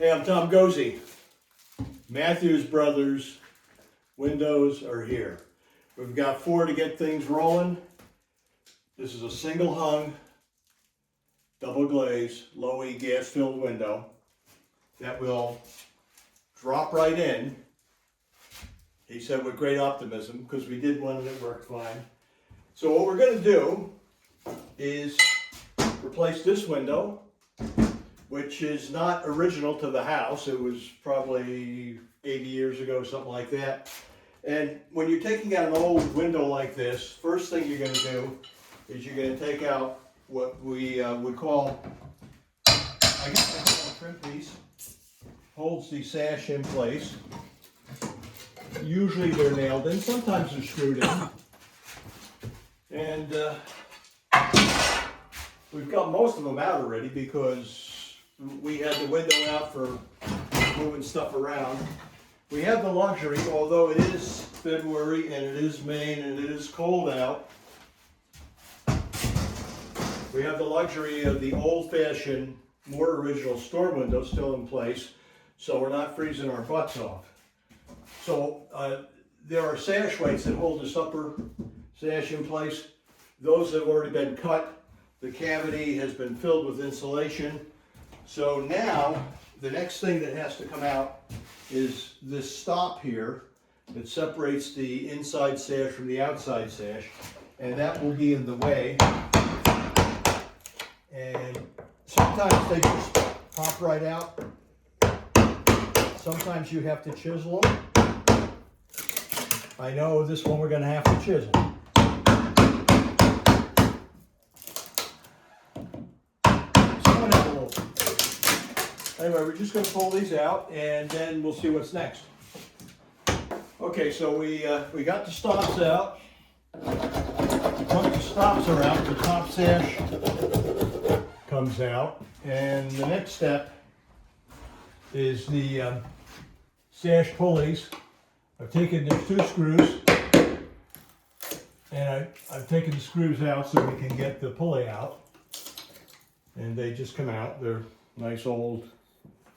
Hey, I'm Tom Gozy. Mathews Brothers windows are here. We've got 4 to get things rolling. This is a single hung, double glaze, low E gas filled window that will drop right in. He said with great optimism, because we did one and it worked fine. So what we're going to do is replace this window, which is not original to the house. It was probably 80 years ago, something like that. And when you're taking out an old window like this, first thing you're going to do is you're going to take out what we would call, I guess I call a trim piece. Holds the sash in place. Usually they're nailed in, sometimes they're screwed in. And we've got most of them out already because we had the window out for moving stuff around. We have the luxury, although it is February and it is May and it is cold out, we have the luxury of the old-fashioned, more original storm window still in place, so we're not freezing our butts off. So there are sash weights that hold this upper sash in place. Those have already been cut. The cavity has been filled with insulation. So now, the next thing that has to come out is this stop here that separates the inside sash from the outside sash, and that will be in the way. And sometimes they just pop right out. Sometimes you have to chisel them. I know this one we're going to have to chisel. Anyway, we're just going to pull these out and then we'll see what's next. Okay, so we got the stops out. Once the stops are out, the top sash comes out, and the next step is the sash pulleys. I've taken the 2 screws and I've taken the screws out so we can get the pulley out, and they just come out. They're nice old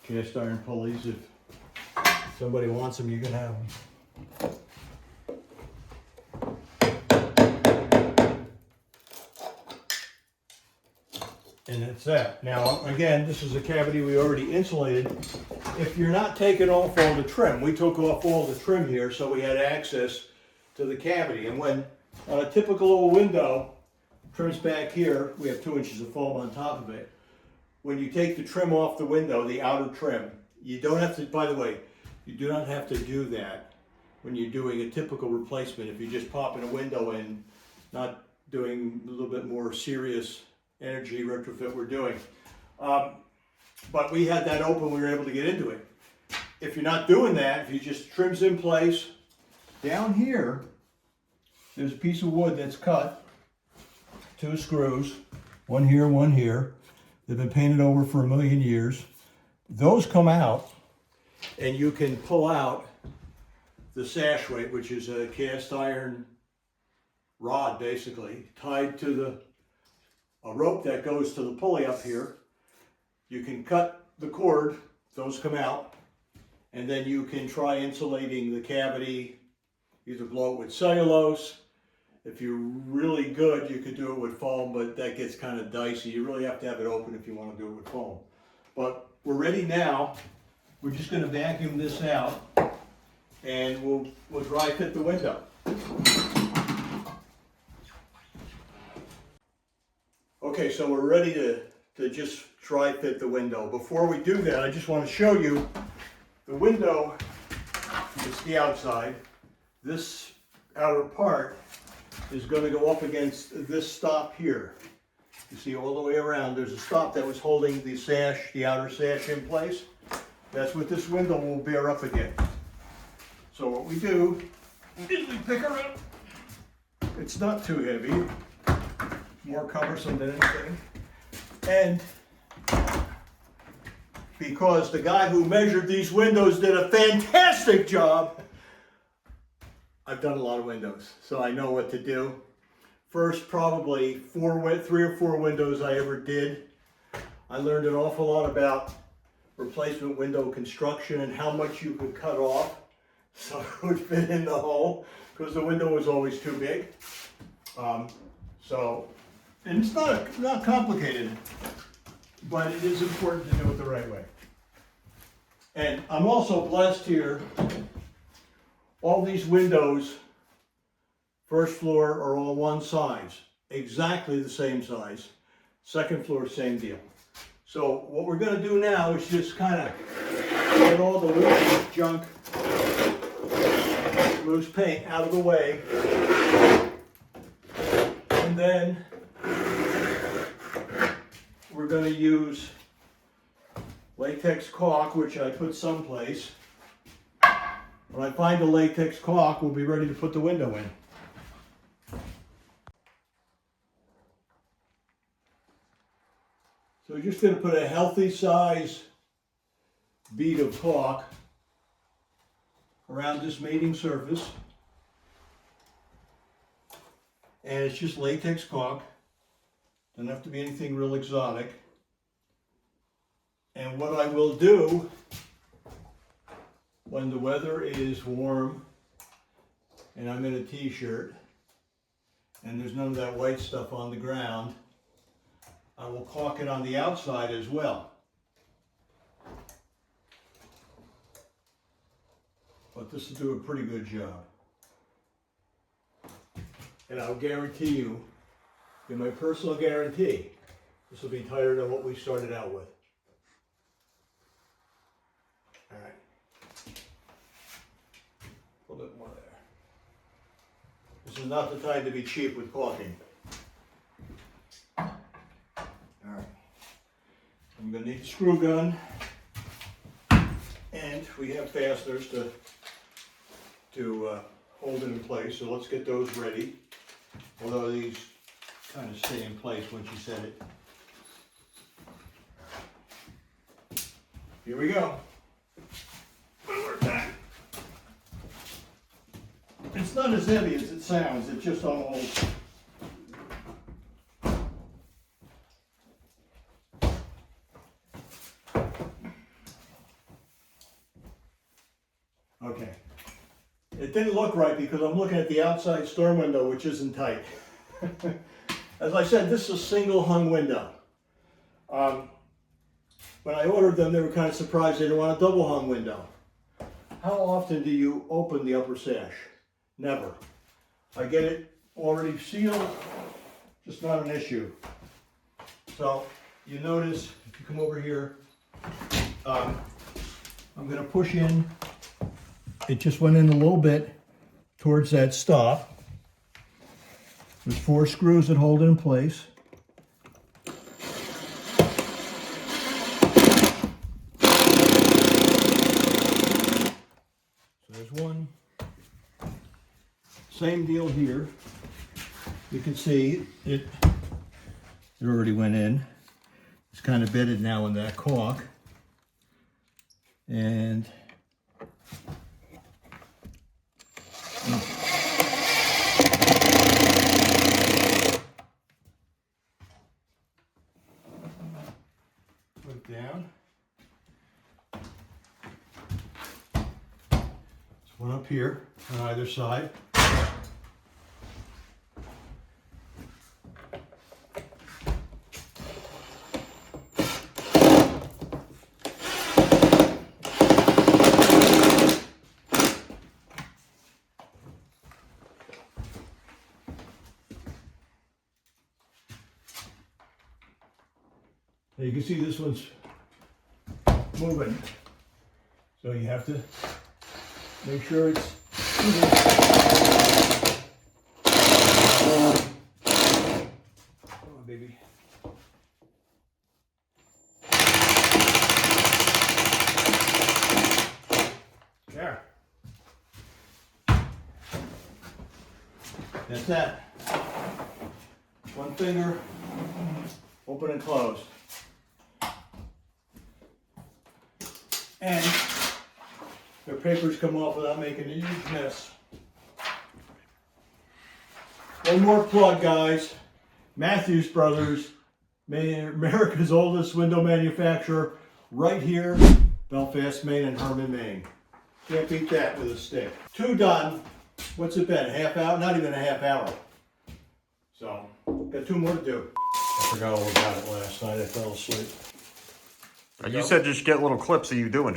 cast iron pulleys. If somebody wants them, you can have them. And that's that. Now, again, this is a cavity we already insulated. If you're not taking off all the trim, we took off all the trim here so we had access to the cavity. And when on a typical old window, trim's back here, we have 2 inches of foam on top of it. When you take the trim off the window, the outer trim, you don't have to, by the way, you do not have to do that when you're doing a typical replacement. If you're just popping a window in, not doing a little bit more serious energy retrofit we're doing. But we had that open, we were able to get into it. If you're not doing that, if you just trim's in place, down here, there's a piece of wood that's cut, 2 screws, one here, one here. They've been painted over for a million years. Those come out, and you can pull out the sash weight, which is a cast iron rod, basically, tied to a rope that goes to the pulley up here. You can cut the cord, those come out, and then you can try insulating the cavity, either blow it with cellulose. If you're really good, you could do it with foam, but that gets kind of dicey. You really have to have it open if you want to do it with foam. But we're ready now. We're just going to vacuum this out, and we'll dry fit the window. Okay, so we're ready to just dry fit the window. Before we do that, I just want to show you the window. It's the outside. This outer part is going to go up against this stop here. You see all the way around, there's a stop that was holding the sash, the outer sash in place. That's what this window will bear up against. So what we do is we pick her up. It's not too heavy, more cumbersome than anything. And because the guy who measured these windows did a fantastic job, I've done a lot of windows, so I know what to do. First, probably 3 or 4 windows I ever did. I learned an awful lot about replacement window construction and how much you could cut off so it would fit in the hole, because the window was always too big. And it's not complicated, but it is important to do it the right way. And I'm also blessed here, all these windows, first floor, are all one size, exactly the same size. Second floor, same deal. So what we're going to do now is just kind of get all the loose junk, loose paint out of the way. And then we're going to use latex caulk, which I put someplace. When I find the latex caulk, we'll be ready to put the window in. So we're just going to put a healthy size bead of caulk around this mating surface. And it's just latex caulk. Doesn't have to be anything real exotic. And what I will do when the weather is warm and I'm in a t-shirt and there's none of that white stuff on the ground, I will caulk it on the outside as well. But this will do a pretty good job. And I'll guarantee you, in my personal guarantee, this will be tighter than what we started out with. All right. A little bit more there. This is not the time to be cheap with caulking. All right. I'm going to need a screw gun, and we have fasteners to hold it in place. So let's get those ready. Although these kind of stay in place once you set it. Here we go. It's not as heavy as it sounds, it just almost. Okay. It didn't look right because I'm looking at the outside storm window, which isn't tight. As I said, this is a single hung window. When I ordered them, they were kind of surprised they didn't want a double hung window. How often do you open the upper sash? Never. I get it already sealed, just not an issue. So you notice, if you come over here, I'm going to push in. It just went in a little bit towards that stop. There's 4 screws that hold it in place. So there's one. Same deal here. You can see it already went in. It's kind of bedded now in that caulk. And put it down. There's one up here on either side. You can see this one's moving, so you have to make sure it's come on, baby. There. That's that. One finger, open and close. And their papers come off without making a huge mess. One more plug, guys. Mathews Brothers, America's oldest window manufacturer. right here, Belfast, Maine and Herman, Maine. Can't beat that with a stick. 2 done. What's it been, a half hour? Not even a half hour. So, got 2 more to do. I forgot all about it last night, I fell asleep. You said just get little clips of you doing